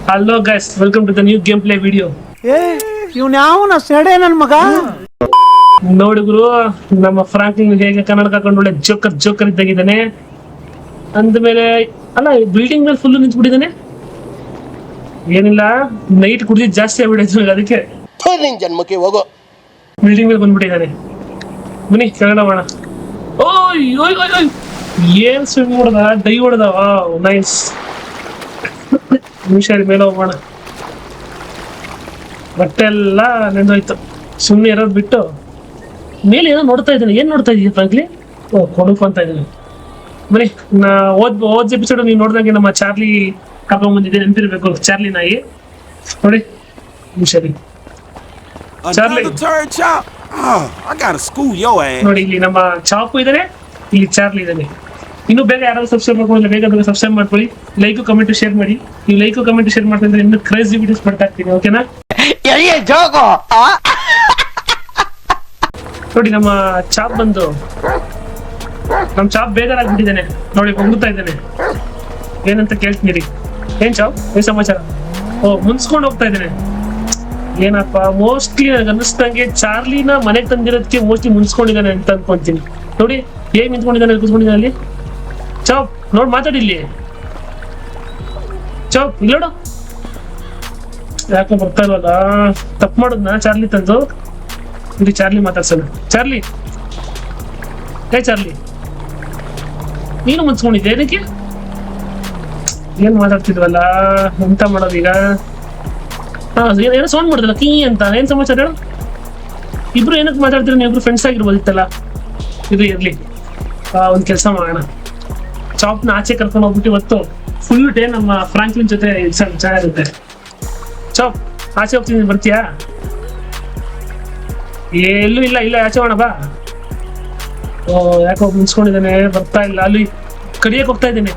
Hello guys, welcome to the new game play video. ಇವ್ನ ಯಾವನ ಸೆಡೆ ನನ್ ಮಗ. ನೋಡಿದ್ರು ನಮ್ಮ ಫ್ರಾಂಕ್ಲಿನ್ ಹೇಗೆ ಕನ್ನಡ ಹಾಕೊಂಡು ಒಳ್ಳೆ ಜೋಕರ್ ಇದ್ದಾಗಿದ್ದಾನೆ. ಅಂದ್ಮೇಲೆ ಅಲ್ಲ, ಬಿಲ್ಡಿಂಗ್ ಮೇಲೆ ಫುಲ್ ನಿಂತ್ಬಿಟ್ಟಿದ್ದಾನೆ. ಏನಿಲ್ಲ, ನೈಟ್ ಕುಡಿದು ಜಾಸ್ತಿ ಆಗ್ಬಿಟ್ಟಿತ್ತು, ಅದಕ್ಕೆ ಜನ್ಮಕ್ಕೆ ಹೋಗೋ ಬಿಲ್ಡಿಂಗ್ ಮೇಲೆ ಬಂದ್ಬಿಟ್ಟಿದ್ದಾನೆ. ಬನ್ನಿ ಕೆಳಗಡೆ ಹೋಗೋಣ. ಓಯ್ ಏನ್ ಸ್ವಿಮ್ ಹೊಡೆದ, ಡೈ ಹೊಡೆದ. ನೈಸ್. ನಿಮಿಷ ಮೇಲೆ ಹೋಗೋಣ. ಬಟ್ಟೆ ಎಲ್ಲ ನೆಂದೋಯ್ತು. ಸುಮ್ಮನೆ ಇರೋದು ಬಿಟ್ಟು ಮೇಲೆ ಏನೋ ನೋಡ್ತಾ ಇದ್ದಾನೆ. ಏನ್ ನೋಡ್ತಾ ಇದೀಯ ಫ್ರಾಂಕ್ಲಿ? ಕೊಡುಕು ಅಂತ ಇದ್ದಾನೆ. ಬನ್ನಿ, ಓದ್ ಎಪಿಸೋಡ್ ನೀವು ನೋಡ್ದಂಗೆ ನಮ್ಮ ಚಾರ್ಲಿ ಕರ್ಕೊಂಡ್ ಬಂದಿದ್ದೆ, ನೆನಪಿರ್ಬೇಕು. ಚಾರ್ಲಿ ನಾಯಿ ನೋಡಿ. ನಿಮಿಷ ಚಾರ್ಲಿ ನೋಡಿ, ಇಲ್ಲಿ ನಮ್ಮ ಚಾಪು ಇದ್ದಾನೆ, ಇಲ್ಲಿ ಚಾರ್ಲಿ ಇದ್ದಾನೆ. ಇನ್ನು ಬೇಗ ಯಾರಾದ್ರೂ ಸಬ್ಸ್ಕ್ರೈಬ್ ಮಾಡ್ಕೊಳ್ಳಿ, ಬೇಗ ಸಬ್ಸ್ಕ್ರೈಬ್ ಮಾಡ್ಕೊಳ್ಳಿ. ಲೈಕ್ ಕಮೆಂಟ್ ಶೇರ್ ಮಾಡಿ. ನೀವು ಲೈಕ್ ಕಮೆಂಟ್ ಶೇರ್ ಮಾಡ್ತಿದ್ರೆ ಇನ್ನು ಕ್ರೇಜಿ ವಿಡಿಯೋಸ್ ಬರ್ತಾ ಇರ್ತೀನಿ. ಓಕೆನಾ? ನೋಡಿ, ನಮ್ಮ ಚಾಪ್ ಬಂದು ನಮ್ ಚಾಪ್ ಬೇಜಾರಾಗ್ಬಿಟ್ಟಿದ್ದಾನೆ ನೋಡಿ, ಹೋಗ್ತಾ ಇದ್ದಾನೆ. ಏನಂತ ಕೇಳ್ತೀನಿ. ಏನ್ ಚಾಪ್, ಏನ್ ಸಮಾಚಾರ? ಮುನ್ಸ್ಕೊಂಡು ಹೋಗ್ತಾ ಇದ್ದಾನೆ. ಏನಪ್ಪ, ಮೋಸ್ಟ್ಲಿ ನನಗೆ ಅನ್ನಿಸ್ದಂಗೆ ಚಾರ್ಲಿನ ಮನೆಗೆ ತಂದಿರೋದಕ್ಕೆ ಮೋಸ್ಟ್ಲಿ ಮುನ್ಸ್ಕೊಂಡಿದ್ದಾನೆ ಅಂತ ಅನ್ಕೊಂತೀನಿ. ನೋಡಿ ಹೇಗ್ ನಿಂತ್ಕೊಂಡಿದ್ದಾನೆ, ಕೂತ್ಕೊಂಡಿದ್ದಾನೆ ಅಲ್ಲಿ. ಚಾಪ್ ನೋಡ್, ಮಾತಾಡಿ ಇಲ್ಲಿ. ಚಾಪ್ ಇಲ್ಲೋಡು. ಯಾಕೆ ಬರ್ತಾ ಇಲ್ವಲ್ಲ? ತಪ್ಪು ಮಾಡೋದ್ನ ಚಾರ್ಲಿ ತಂದು. ಇಲ್ಲಿ ಚಾರ್ಲಿ ಮಾತಾಡ್ಸೋಣ. ಚಾರ್ಲಿ, ಚಾರ್ಲಿ, ನೀನು ಮುನ್ಸ್ಕೊಂಡಿದ್ದೆ ಏನಕ್ಕೆ? ಏನ್ ಮಾತಾಡ್ತಿದ್ವಲ್ಲ, ಎಂತ ಮಾಡೋದೀಗ? ಏನೋ ಸೌಂಡ್ ಮಾಡಿದಲ್ಲ ಕೀ ಅಂತ. ಏನ್ ಸಮಾಚಾರ ಹೇಳು? ಇಬ್ರು ಏನಕ್ಕೆ ಮಾತಾಡ್ತೀರ? ನೀವು ಇಬ್ರು ಫ್ರೆಂಡ್ಸ್ ಆಗಿರ್ಬೋದಿತ್ತಲ್ಲ. ಇದು ಇರ್ಲಿ, ಒಂದ್ ಕೆಲಸ ಮಾಡೋಣ. ಚಾಪ್ನ ಆಚೆ ಕರ್ಕೊಂಡು ಹೋಗ್ಬಿಟ್ಟು ಇವತ್ತು ಫುಲ್ ಡೇ ನಮ್ಮ ಫ್ರಾಂಕ್ಲಿನ್ ಜೊತೆ ಚೆನ್ನಾಗಿರುತ್ತೆ. ಚಾಪ್, ಆಚೆ ಹೋಗ್ತೀನಿ, ಬರ್ತೀಯಾ? ಎಲ್ಲೂ ಇಲ್ಲ, ಆಚೆ ಹೋಗೋಣ ಬಾ. ಯಾಕೋ ಮುನ್ಸ್ಕೊಂಡಿದ್ದಾನೆ, ಬರ್ತಾ ಇಲ್ಲ. ಅಲ್ಲಿ ಕಡಿಯಕ್ಕೆ ಹೋಗ್ತಾ ಇದ್ದೇನೆ.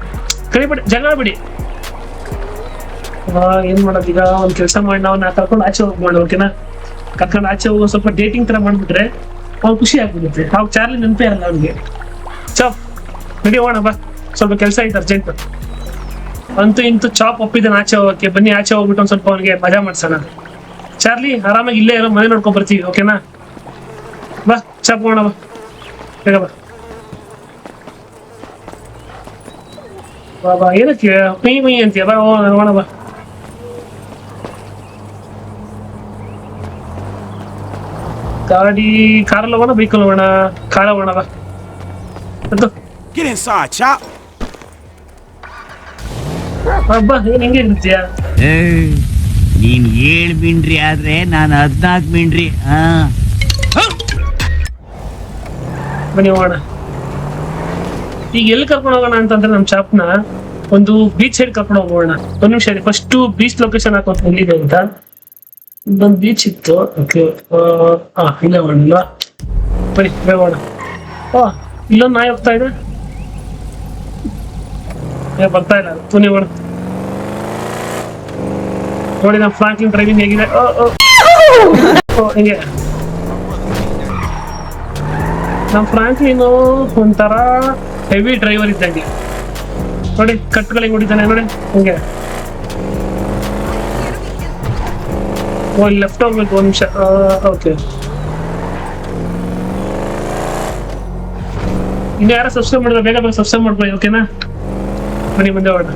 ಕಡಿಬೇಡಿ, ಜಗಳ ಬಿಡಿ. ಏನ್ ಮಾಡೋದೀಗ? ಒಂದ್ ಕೆಲಸ ಮಾಡಿ, ನಾವು ಕರ್ಕೊಂಡು ಆಚೆ ಹೋಗ್ಬೋಣ. ಓಕೆನಾ? ಕರ್ಕೊಂಡು ಆಚೆ ಹೋಗೋ ಸ್ವಲ್ಪ ಡೇಟಿಂಗ್ ತರ ಮಾಡ್ಬಿಟ್ರೆ ಅವ್ನು ಖುಷಿ ಆಗ್ಬಿಡುತ್ತೆ. ಅವಾಗ ಚಾರ್ಲಿ ನೆನಪೇ ಅಲ್ಲ ಅವ್ನಿಗೆ. ಚಾಪ್ ರೆಡಿ ಹೋಗೋಣ ಬಾ, ಸ್ವಲ್ಪ ಕೆಲಸ ಐತೆ ಅರ್ಜೆಂಟ್. ಅಂತೂ ಇಂತೂ ಚಾಪ್ ಒಪ್ಪಿದ್ದಾನೆ ಆಚೆ ಹೋಗಕ್ಕೆ. ಬನ್ನಿ, ಆಚೆ ಹೋಗ್ಬಿಟ್ಟು ಒಂದ್ ಸ್ವಲ್ಪ ಅವನಿಗೆ ಮಜಾ ಮಾಡ್ಸೋಣ. ಚಾರ್ಲಿ ಆರಾಮಾಗಿ ಇಲ್ಲೇ ಇರೋ, ಮನೆ ನೋಡ್ಕೊಂಡ್ ಬರ್ತೀವಿ. ಓಕೆನಾ? ಬಾ ಚಾಪ್ ಹೋಗೋಣ, ಬಾ ಬೇಗ ಬಾ. ಬಾ ಏನಕ್ಕೆ ಮೈ ಅಂತೀಯ? ಬಾ ಹೋಗೋಣ ಬಾ. ಕಾರಲ್ಲಿ ಹೋಗೋಣ, ಬೈಕಲ್ಲಿ ಹೋಗೋಣ? ಕಾರ್ ಹೋಗೋಣ ಬಾ. ಹಬ್ಬ ಏನ್ ಹಿಂಗೆ ಇರ್ತೀಯ? ನೀನ್ 7 ಮಿಂಡ್ರಿ ಆದ್ರೆ ನಾನು 14 ಮಿಂಡ್ರಿ. ಬನ್ನಿ ಹೋಗೋಣ. ಈಗ ಎಲ್ಲಿ ಕರ್ಕೊಂಡು ಹೋಗೋಣ ಅಂತಂದ್ರೆ, ನಮ್ ಚಾಪ್ನ ಒಂದು ಬೀಚ್ ಸೈಡ್ ಕರ್ಕೊಂಡು ಹೋಗೋಣ. ಒಂದ್ ನಿಮಿಷ, ಫಸ್ಟ್ ಬೀಚ್ ಲೊಕೇಶನ್ ಹಾಕೋದು ಎಲ್ಲಿದೆ ಅಂತ. ಒಂದು ಬೀಚ್ ಇತ್ತು. ಓಕೆ, ಇಲ್ಲ ಹೋಗೋಣ. ಬನ್ನಿ ಬೇಗ ಹೋಗೋಣ. ಇಲ್ಲೊಂದು ನಾಯಿ ಹೋಗ್ತಾ ಇದೆ, ಬರ್ತಾ ಇಲ್ಲ. ತುನಿ ಹೋಗೋಣ. ನೋಡಿ ನಮ್ಮ ಫ್ರಾಂಕ್ಲಿನ್ ಡ್ರೈವಿಂಗ್ ಹೇಗಿದೆ. ಹಿಂಗೆ ನಮ್ಮ ಫ್ರಾಂಕ್ಲಿನ್ ಒಂಥರ ಹೆವಿ ಡ್ರೈವರ್ ಇದ್ದಂಗೆ ನೋಡಿ. ಕಟ್ಗಳಿಗೆ ಹೊಡಿತಾನೆ ನೋಡಿ ಹಿಂಗೆ. ಲೆಫ್ಟ್ ಹೋಗ್ಬೇಕು, ಒಂದ್ ನಿಮಿಷ. ಓಕೆ, ಇನ್ನು ಯಾರು ಸಬ್ಸ್ಕ್ರೈಬ್ ಮಾಡಿದ್ರೆ ಬೇಗ ಸಬ್ಸ್ಕ್ರೈಬ್ ಮಾಡ್ಕೊಳ್ಳಿ. ಓಕೆನಾ? ಬನ್ನಿ ಮುಂದೆ ಹೋಗೋಣ.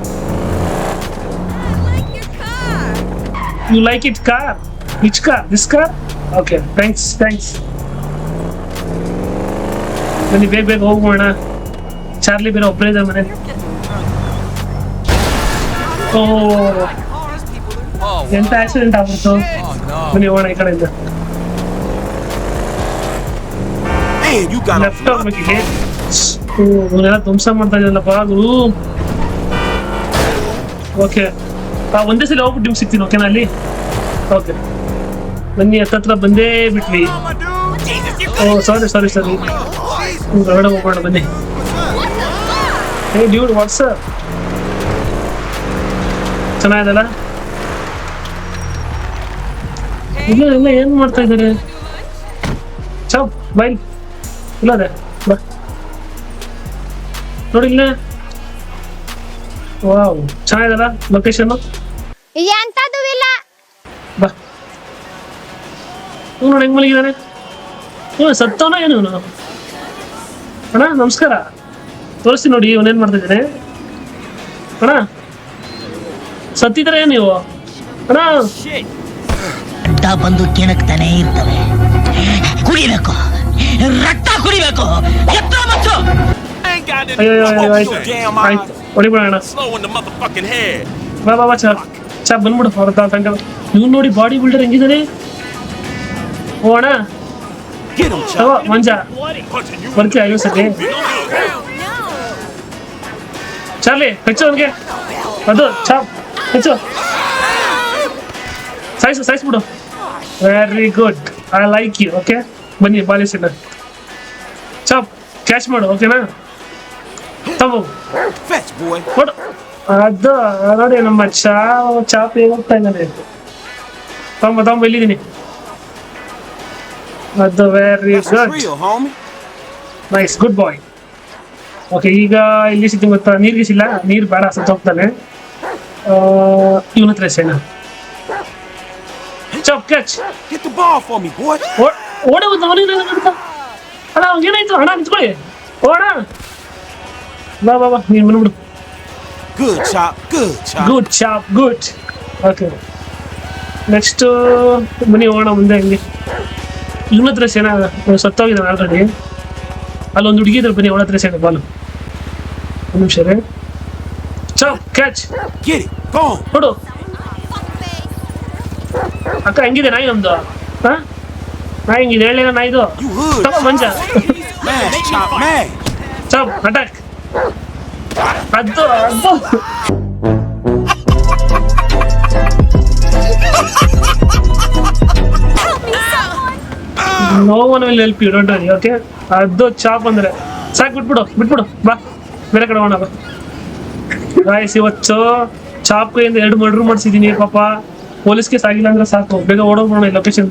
You like it car? Which car? This car? Okay, thanks. ಬನ್ನಿ ಬೇಗ ಹೋಗೋಣ. ಚಾರ್ಲಿ ಬೇರೆ ಒಬ್ಬರೇ ಇದ್ದಾರೆ ಮನೆ. ಎಂತ ಆಕ್ಸಿಡೆಂಟ್ ಆಗ್ಬಿಡ್ತು. ಬನ್ನಿ ಹೋಗೋಣ ಈ ಕಡೆಯಿಂದ. ಲೆಫ್ಟ್ ಹೋಗ್ಬೇಕಿಲ್ಲಿ. ಇವನ್ನೆಲ್ಲ ಧ್ವಂಸ ಮಾಡ್ತಾ ಇದ್ದಲ್ಲಪ್ಪ ಅದು. ಓಕೆ, ಒಂದೇ ಸಲ ಹೋಗ್ಬಿಟ್ಟು ನಿಮ್ಗೆ ಸಿಗ್ತೀನಿ. ಓಕೆನಾ? ಅಲ್ಲಿ ಓಕೆ, ಬನ್ನಿ. ಹತ್ತತ್ರ ಬಂದೇ ಬಿಟ್ವಿ. ಸಾರಿ ಹೊರಗಡೆ ಹೋಗೋಣ ಬನ್ನಿ. ಡ್ಯೂಡ್, ವಾಟ್ಸ್ ಚೆನ್ನಾಗಿದಲ್ಲ? ಇಲ್ಲ ಏನ್ ಮಾಡ್ತಾ ಇದ್ದಾರೆ? ಚಾಪ್ ಬೈ ಇಲ್ಲ ಅದೇ ಬಾ ನೋಡಿ. ಇಲ್ಲ, ವಾವ್ ಚೆನ್ನಾಗಿದಲ್ಲ ಲೊಕೇಶನ್? ಎಂತದೂ ಇಲ್ಲ. ಬಾ ನೋಡಿ ಹೆಂಗ್ ಮಲಗಿದಾನೆ. ಇವ ಸತ್ತವನ ಏನು ಇವನು? ಅಣ್ಣ ನಮಸ್ಕಾರ. ತೋರಿಸ್ತೀನಿ ನೋಡಿ ಇವನೇನ್ ಮಾಡ್ತಾ ಇದ್ದಾನೆ. ಅಣ್ಣ ಸತ್ತಿದ್ರೆ ನೀವು ಅಣ್ಣ ಅಂತ ಬಂದು ಕೆಣಕ್ತಾನೆ ಇರ್ತವೆ. ಕುಡಿಬೇಕು, ರಕ್ತ ಕುಡಿಬೇಕು. ಅಯ್ಯೋ ಆಯ್ತು ಆಯ್ತು ಹೊಡಿಬೇಡ ಅಣ್ಣ. ಬಾ ಬಾ ಬಾ ಚಾ ಬಂದ್ಬಿಡು ಅವ್ರ ತಂಗ. ಇವ್ನು ನೋಡಿ ಬಾಡಿ ಬಿಲ್ಡರ್ ಹೆಂಗಿದ್ದಾನೆ. ಓ ಅಣ್ಣ ಮಂಜ ಬರ್ತೀಯ ಐವತ್ತು ಸತಿ. ಚಾರ್ಲಿ ಹೆಚ್ಚು ಅವನಿಗೆ ಅದು ಚಾಪ್ ಹೆಚ್ಚು ಸಾಯಿಸ್ಬಿಡು. Very good, I like you. Okay ಬನ್ನಿ ಬಾಲಿಸಿನ ಚಾಪ್ ಕ್ಯಾಚ್ ಮಾಡು. ಓಕೆನಾ ತಗೋ ಕೊಡು. ಅದು ನೋಡಿ ನಮ್ಮ ಚಾಪ್ ಹೇಗೆ ಹೋಗ್ತಾ ಇದ್ದಾನೆ. ತಗೊಂಬ ಇಲ್ಲಿದ್ದೀನಿ. ಅದು ವೆರಿ ಗುಡ್, ನೈಸ್, ಗುಡ್ ಬಾಯ್. ಓಕೆ ಈಗ ಇಲ್ಲಿ ಸಿಗ್ತೀನಿ ಗೊತ್ತಾ. ನೀರ್ಗಿಸಿಲ್ಲ, ನೀರು ಬೇಡ ಸತ್ತು ಹೋಗ್ತಾನೆ. ಇವನ ಹತ್ರ ಎಸೆಣ. ಚಾಪ್ ಕ್ಯಾಚ್ ಓಡಿ ಹೋದ ಅವನಿಗೆ ಅಣ್ಣ. ಅವ್ನಿಗೇನಾಯ್ತು ಅಣ್ಣ? ನಿಂತ್ಕೊಳ್ಳಿ. ಓ ಅಣ್ಣ ಬಾ ಬಾ ಬಾ ನೀನು ಬಂದ್ಬಿಡು. Good chop good. Okay next ಬನ್ನಿ ಹೋಗೋಣ ಮುಂದೆ. ಹಂಗೆ ಇವನ ಹತ್ರ ಸೇನ ಸತ್ತೋಗಿದ್ದಾನೆ ಆಲ್ರೆಡಿ. ಅಲ್ಲೊಂದು ಹುಡುಗಿ ಇದ್ರೆ ಬನ್ನಿ ಅವಳ ಹತ್ರ ಸೇನ ಬಾಲು. ಒಂದು ನಿಮಿಷ ರೀ. ಚಾಪ್ ಕ್ಯಾಚ್ ಕೊಡು. ಅಕ್ಕ ಹೆಂಗಿದೆ ನಾಯಿ ನಮ್ದು? ಹಾ ನಾಯಿ ಹೆಂಗಿದೆ ಹೇಳ ನಾಯಿದು. ತಗೋ ಮಂಜ. Chop attack. ಅದು no one will help you, don't worry. Okay ಅದು ಚಾಪ್ ಅಂದ್ರೆ ಸಾಕು. ಬಿಟ್ಬಿಡು ಬಾ ಬೇರೆ ಕಡೆ ಹೋಗೋಣ. ಬಾ ಗಾಯ್ಸ್, ಇವತ್ತು ಚಾಪ್ ಕೈಯಿಂದ 2 ಮರ್ಡರ್ ಮಾಡಿಸಿದ್ದೀನಿ. ಪಾಪ ಪೊಲೀಸ್ ಕೇಸ್ ಆಗಿಲ್ಲ ಅಂದ್ರೆ ಸಾಕು, ಬೇಗ ಓಡೋಗ್ಬೋಣ ಲೊಕೇಶನ್.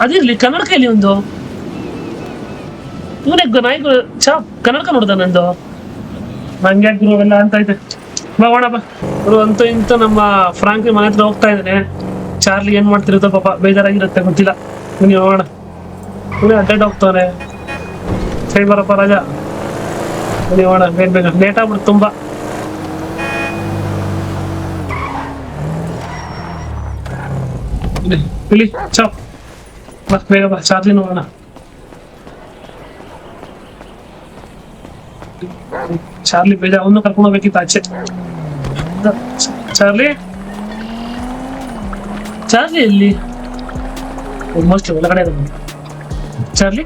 ಅದಿರ್ಲಿ ಕನ್ನಡ ಕೈಲಿ ಒಂದು ಇವನೇ ನಾಯಿ ಚಾಪ್ ಕನ್ನಡಕ ನೋಡ್ದ ನಂದು. ನಂಗೆ ಗುರು ಎಲ್ಲ ಅಂತ ಐತೆ. ಬಾ ಹೋಣ ಬಾ. ಅವರು ಅಂತೂ ಇಂತೂ ನಮ್ಮ ಫ್ರಾಂಕ್ಲಿ ಮನೆ ಹತ್ರ ಹೋಗ್ತಾ ಇದ್ದಾನೆ. ಚಾರ್ಲಿ ಏನ್ ಮಾಡ್ತಿರುತ್ತೋ ಪಾಪ, ಬೇಜಾರಾಗಿರುತ್ತೆ ಗೊತ್ತಿಲ್ಲ. ನೀವು ಹೋಗೋಣ. ಇವನೇ ಅಡ್ಡಾಡ್ ಹೋಗ್ತಾನೆ. ಸೈ ಬರಪ್ಪ ರಾಜ. ನೀವು ಹೋಗೋಣ ಬೇಗ ಲೇಟ್ ಆಗ್ಬಿಡ್ತು ತುಂಬಾ. ಇಲ್ಲಿ ಚಾಪ್ ಬಾ ಬೇಗ ಬಾ. ಚಾರ್ಲಿ ನೋಡೋಣ. ಚಾರ್ಲಿ ಬೇಜ ಅವನು ಕರ್ಕೊಂಡು ಹೋಗ್ಬೇಕಿತ್ತು ಆಚೆ. ಚಾರ್ಲಿ ಎಲ್ಲಿ? ಮೋಸ್ಟ್ಲಿ ಒಳಗಡೆ ಚಾರ್ಲಿ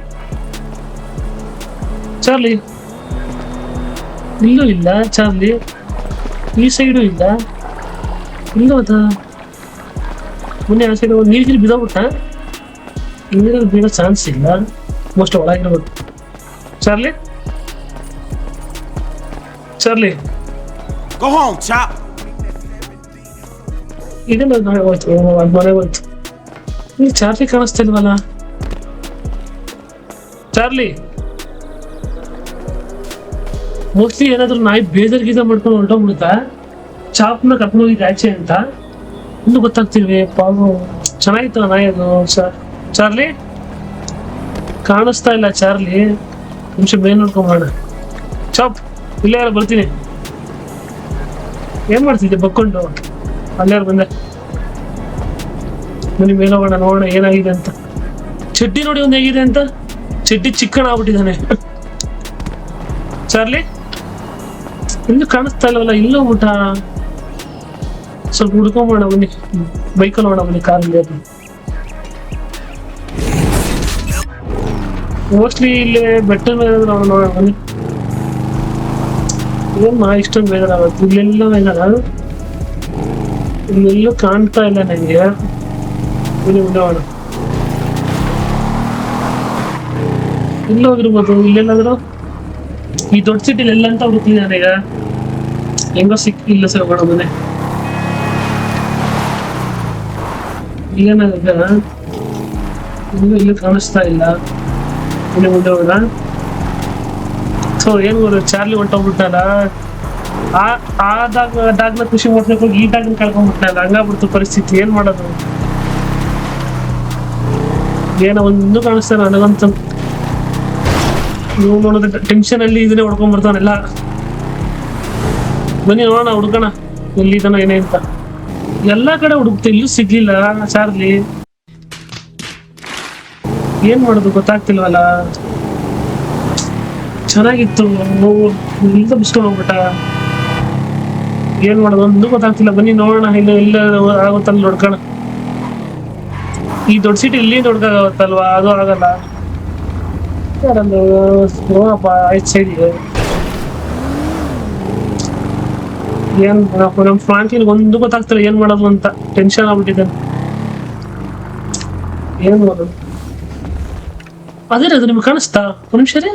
ಇಲ್ಲೂ ಇಲ್ಲ. ಚಾರ್ಲಿ ಈ ಸೈಡು ಇಲ್ಲ. ಇಲ್ಲೂ ಅದ ಮೊನ್ನೆ ಆ ಸೈಡ್ ನೀರು ಬಿದ್ದೋಗ್ಬಿಟ್ಟ. ನೀರಲ್ಲಿ ಬೀಳೋ ಚಾನ್ಸ್ ಇಲ್ಲ. ಮೋಸ್ಟ್ ಒಳಗಿರ್ಬೋದು. ಚಾರ್ಲಿ ಇದೆಲ್ಲ ನಾಳೆ ಹೋಯ್ತು. ಅದು ಮನೆ ಹೋಯ್ತು. ಇಲ್ಲಿ ಚಾರ್ಲಿ ಕಾಣಿಸ್ತಾ ಇಲ್ವಲ್ಲ. ಚಾರ್ಲಿ ಮೋಸ್ಟ್ಲಿ ಏನಾದ್ರು ನಾಯಿ ಬೇಜಾರ್ ಮಾಡ್ಕೊಂಡು ಹೊರಟೋಗ್ಬಿಡುತ್ತಾ. ಚಾಪ್ನ ಕರ್ಕೊಂಡು ಹೋಗಿ ಆಚೆ ಅಂತ ಇನ್ನು ಗೊತ್ತಾಗ್ತಿಲ್ವಿ. ಪಾವು ಚೆನ್ನಾಗಿತ್ತು ನಾಯಿ ಅದು. ಚಾರ್ಲಿ ಕಾಣಿಸ್ತಾ ಇಲ್ಲ. ಚಾರ್ಲಿ ನಿಮಿಷ ಮೇಲ್ ನೋಡ್ಕೊಂಬೋಣ. ಚಾಪ್ ಇಲ್ಲೇ ಯಾರು ಬರ್ತೀನಿ. ಏನ್ ಮಾಡ್ತಿದ್ದೆ ಬಕ್ಕೊಂಡು? ಅಲ್ಲಾರು ಬಂದೆ. ಮನೆ ಮೇಲೆ ಹೋಗೋಣ, ನೋಡೋಣ ಏನಾಗಿದೆ ಅಂತ. ಚಡ್ಡಿ ನೋಡಿ ಒಂದು ಹೇಗಿದೆ ಅಂತ. ಚಡ್ಡಿ ಚಿಕ್ಕಣ ಆಗ್ಬಿಟ್ಟಿದ್ದಾನೆ. ಚಾರ್ಲಿ ಇಲ್ಲೂ ಕಾಣಿಸ್ತಾ ಇಲ್ಲವಲ್ಲ. ಇಲ್ಲೂ ಊಟ ಸ್ವಲ್ಪ ಹುಡ್ಕೊಂಬೋಣ ಬನ್ನಿ. ಬೈಕಲ್ಲಿ ಹೋಗೋಣ ಬನ್ನಿ, ಕಾರಲ್ಲಿ. ಅದು ಮೋಸ್ಟ್ಲಿ ಇಲ್ಲಿ ಬೆಟ್ಟದ ಮೇಲೆ ನೋಡೋಣ ಬನ್ನಿ. ಏನ್ ಇಷ್ಟೊಂದು ಬೇಜಾರಾಗುತ್ತೆ. ಇಲ್ಲೆಲ್ಲ ಬೇಜಾರ. ಇಲ್ಲೆಲ್ಲೂ ಕಾಣ್ತಾ ಇಲ್ಲ ನನಗೆ. ಮುಂದೆ ಇಲ್ಲ ಹೋಗಿರ್ಬೋದು. ಇಲ್ಲೆಲ್ಲಾದ್ರು ಈ ದೊಡ್ಡ ಸಿಟಿಲಿ ಎಲ್ಲ ಅಂತ ಹುಡುಕ್ತಿದ್ದಾನೆ ಈಗ. ಹೆಂಗೋ ಸಿಕ್ಕಿಲ್ಲ ಸರ್ ಹೋಗೋಣ ಮನೆ. ಏನಾಗ ಇಲ್ಲೂ ಕಾಣಿಸ್ತಾ ಇಲ್ಲ. ಮುಂದೆ ಹೋಗೋಣ. ಸೊ ಏನು ಚಾರ್ಲಿ ಹೊಂಟೋಗ್ಬಿಟ್ಟಲ್ಲ. ಡಾಗ್ನ ಖುಷಿ ಮಾಡ್ಬೇಕು, ಈ ಡಾಗ್ನ ಕಳ್ಕೊಂಡ್ಬಿಟ್ನಲ್ಲ, ಹಂಗಾಗ್ಬಿಡ್ತು ಪರಿಸ್ಥಿತಿ. ಏನ್ ಮಾಡೋದು? ಏನೋ ಒಂದು ಕಾಣಿಸ್ತಾನೆ ನನಗಂತೂ. ನೀವು ನೋಡಿದ್ರೆ ಟೆನ್ಷನ್ ಅಲ್ಲಿ ಇದನ್ನೇ ಹೊಡ್ಕೊಂಡ್ ಬರ್ತಾನೆಲ್ಲ. ಬನ್ನಿ ನೋಡೋಣ, ಹುಡ್ಕೋಣ ಎಲ್ಲಿದ್ದಾನ ಏನೇ ಅಂತ. ಎಲ್ಲಾ ಕಡೆ ಹುಡುಕ್ತೆ, ಇಲ್ಲೂ ಸಿಗ್ಲಿಲ್ಲ ಚಾರ್ಲಿ. ಏನ್ ಮಾಡೋದು ಗೊತ್ತಾಗ್ತಿಲ್ವಲ್ಲ. ಚೆನ್ನಾಗಿತ್ತು, ಇಲ್ಲಿಂದ ಬಿಸ್ಕೊಂಡು ಹೋಗ್ಬಿಟ್ಟ. ಏನ್ ಮಾಡೋದು ಒಂದು ಗೊತ್ತಾಗ್ತಿಲ್ಲ. ಬನ್ನಿ ನೋಡೋಣ, ಇಲ್ಲ ಎಲ್ಲ ಆಗುತ್ತಲ್ಲ ನೋಡ್ಕೋಣ. ಈ ದೊಡ್ಡ ಸಿಟಿ ಇಲ್ಲಿ ನೋಡ್ಕಾಗತ್ತಲ್ವಾ? ಅದು ಆಗಲ್ಲ. ನೋಡಪ್ಪ ಆಯ್ತು ಸೈಡಿಗೆ. ಏನ್ ನಮ್ ಫ್ರಾಂಕ್ಲಿನ್ ಒಂದು ಗೊತ್ತಾಗ್ತಿಲ್ಲ ಏನ್ ಮಾಡೋದು ಅಂತ. ಟೆನ್ಷನ್ ಆಗ್ಬಿಟ್ಟಿದೆ. ಏನ್ ಮಾಡೋದು? ಅದೇ ಅದು ನಿಮ್ಗೆ ಕಾಣಿಸ್ತಾ? ಒಂದು ನಿಮಿಷ ರೀ.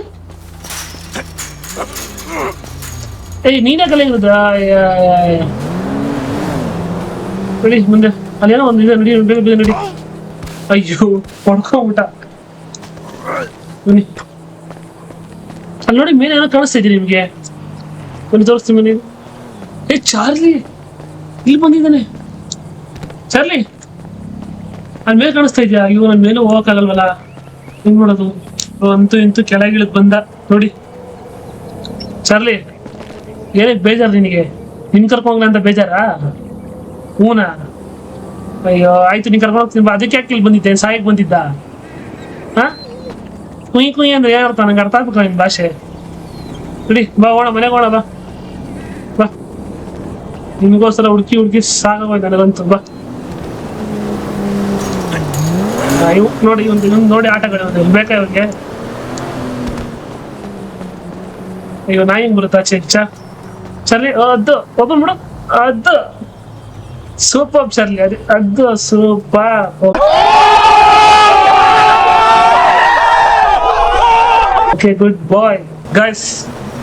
ಏಯ್ ನೀನೇ ಕಲಿಯೋದ? ನಡಿ ಮುಂದೆ, ಅಲ್ಲೇನೋ ಒಂದು ಇದೆ, ನಡಿ ಬೇಗ ಬೇಗ ನಡಿ. ಅಯ್ಯೋ ಹೊಡ್ಕೊಂಬಿಟ್ಟ. ಬನ್ನಿ, ಅಲ್ಲಿ ನೋಡಿ ಮೇಲೆ ಏನೋ ಕಾಣಿಸ್ತಾ ಇದೀನಿ ನಿಮ್ಗೆ. ಬನ್ನಿ ತೋರಿಸ್ತೀನಿ ಬನ್ನಿ. ಏ ಚಾರ್ಲಿ ಇಲ್ಲಿ ಬಂದಿದ್ದಾನೆ. ಚಾರ್ಲಿ ಅಲ್ಲಿ ಮೇಲೆ ಕಾಣಿಸ್ತಾ ಇದೆಯಾ? ಅಯ್ಯೋ ನನ್ನ ಮೇಲೆ ಹೋಗಕ್ಕಾಗಲ್ವಲ್ಲ, ಏನ್ ಮಾಡೋದು? ಅಂತೂ ಇಂತೂ ಕೆಳಗಿಳಿದ್ ಬಂದ ನೋಡಿ. ಚಾರ್ಲಿ ಏನಕ್ಕೆ ಬೇಜಾರು ನಿನಗೆ? ನಿನ್ ಕರ್ಕೊಂಡ್ಲ ಅಂತ ಬೇಜಾರಾ? ಹೂನಾ? ಅಯ್ಯೋ ಆಯ್ತು, ನೀನ್ ಕರ್ಕೊಂಡು ಹೋಗ್ತೀನಿ ಬಾ. ಅದಕ್ಕೆ ಯಾಕೆ ಇಲ್ಲಿ ಬಂದಿದ್ದೆ? ಸಾಯಕ್ ಬಂದಿದ್ದ? ಹಾ ಕುಯ್ ಕುಯ್ ಅಂದ್ರೆ ಏನರ್ಥ? ನಂಗೆ ಅರ್ಥ ಆಗ್ಬೇಕು ನಿನ್ ಭಾಷೆ. ಬಿಡಿ ಬಾ, ಹೋಣ ಮನೆಗೆ ಹೋಣ ಬಾ. ಬಾ, ನಿಮಗೋಸ್ಕರ ಹುಡುಕಿ ಸಾಕಾಗೋಯ್ತು ನನಗಂತೂ. ಬಾ ಇವ್ ನೋಡಿ, ಇನ್ನೊಂದು ನೋಡಿ ಆಟಗಳು ಬೇಕಾ ಇವ್ರಿಗೆ? ಅಯ್ಯೋ ನಾ ಹಿಂಗ್ ಬರುತ್ತಾ ಚಾ ಚಾರ್ಲಿ? ಅದು ಓಪನ್ ಮಾಡು. ಅದು ಸೂಪರ್ ಚಾರ್ಲಿ, ಅದು super. Okay, good bye guys.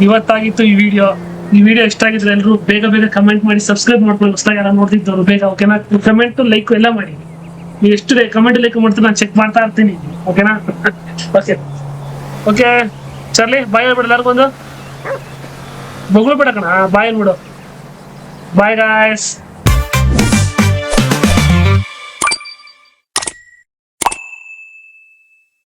ಇವತ್ತಾಗಿತ್ತು ಈ ವಿಡಿಯೋ. ಈ ವಿಡಿಯೋ ಇಷ್ಟ ಆಗಿದ್ರೆ ಎಲ್ಲರೂ ಬೇಗ ಬೇಗ ಕಮೆಂಟ್ ಮಾಡಿ, ಸಬ್ಸ್ಕ್ರೈಬ್ ಮಾಡ್ಕೊಳ್ಳಿ. ಹೊಸದಾಗಿ ಯಾರು ನೋಡ್ತಿದ್ದವರು ಬೇಗ, ಓಕೆನಾ? ಕಮೆಂಟ್ ಲೈಕ್ ಎಲ್ಲ ಮಾಡಿ. ನೀವು ಎಷ್ಟು ಕಮೆಂಟ್ ಲೈಕ್ ಮಾಡ್ತೀರಿ ನಾನು ಚೆಕ್ ಮಾಡ್ತಾ ಇರ್ತೀನಿ, ಓಕೆನಾ? ಓಕೆ ಓಕೆ ಚಾರ್ಲಿ ಬಾಯ್ ಹೇಳ್ಬಿಡ ಎಲ್ಲರಿಗೊಂದು. ಬೊಗಳು ಬಿಡ ಕಣ, ಬಾಯ್ ಬಿಡು. Bye guys.